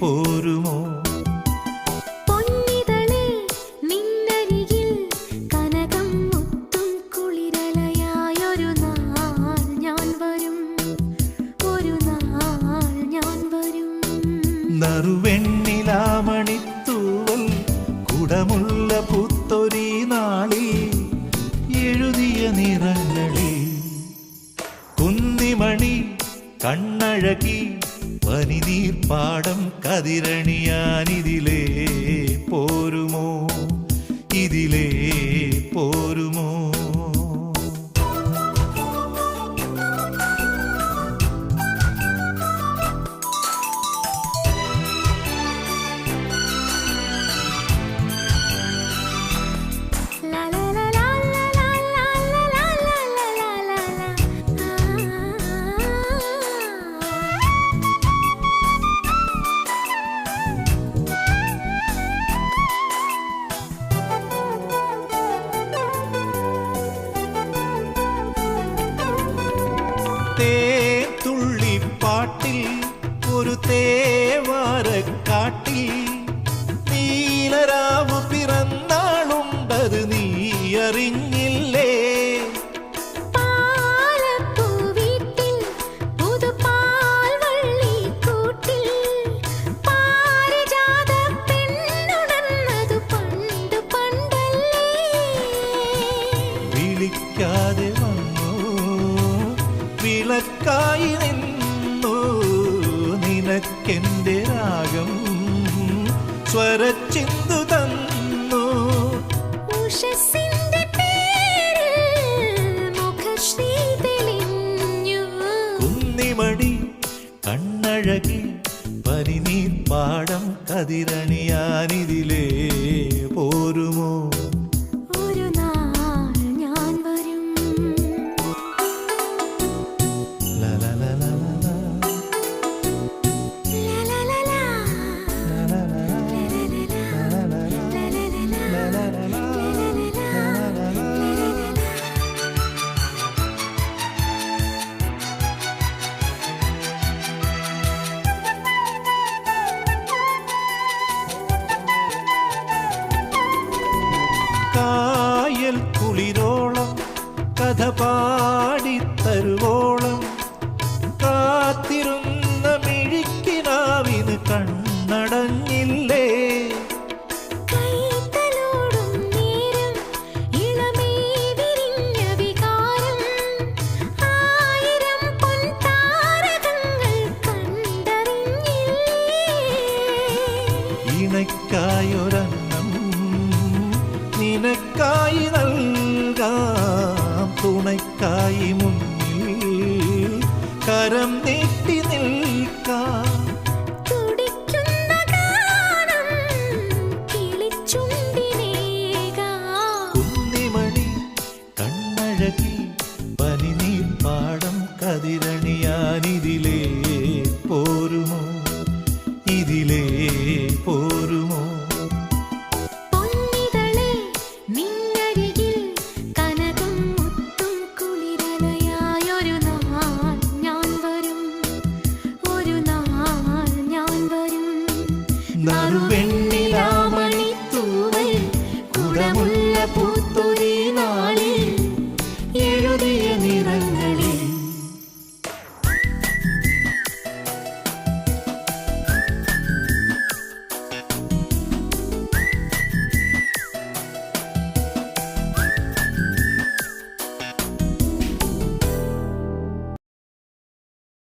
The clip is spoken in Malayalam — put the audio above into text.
പോരുമോ? നറുവെണ്ണിലാമണിത്തൂവൽ കുടമുള്ള പുത്തൊരീ നാളിൽ എഴുതിയ നിറങ്ങളിൽ കുന്നിമണി കണ്ണഴകി പനിനീർപ്പാടം കതിരണിയാനിതിലേ പോരുമോ? ഇതിലേ പോരുമോ? തുള്ളിപ്പാട്ടിൽ ഒരു തേവാരക്കാട്ടിൽ നീലരാവ് പിറന്നാളുണ്ടത് നീ അറിഞ്ഞില്ലേ? വിളിക്കാതെ വന്നു വിളക്കായി നിന്നു നിനക്കെന്റെ രാഗം സ്വരച്ചിന്തു തന്നു. കുന്നിമണി കണ്ണഴകി പനിനീർപ്പാടം കതിരണിയാനിതിലേ പോരുമോ? കായൽ കുളിരോളം കഥ പാടിത്തരുവോളം കാത്തിരുന്ന മിഴിക്കിനാവിന് കണ്ണടഞ്ഞില്ലേ? ഇണയ്ക്കായൊരന്നം നിനക്കായി നൽകാം, തുണയ്ക്കായി മുന്നിൽ കരം നീട്ടി നിൽക്കാം. കുന്നിമണി കണ്ണഴകി പനിനീർപ്പാടം കതിരണിയാനിതിലേ പോരുമോ? ഇതിലേ പോരുമോ? നറുവെണ്ണിലാമണിത്തൂവൽ കുടമുള്ള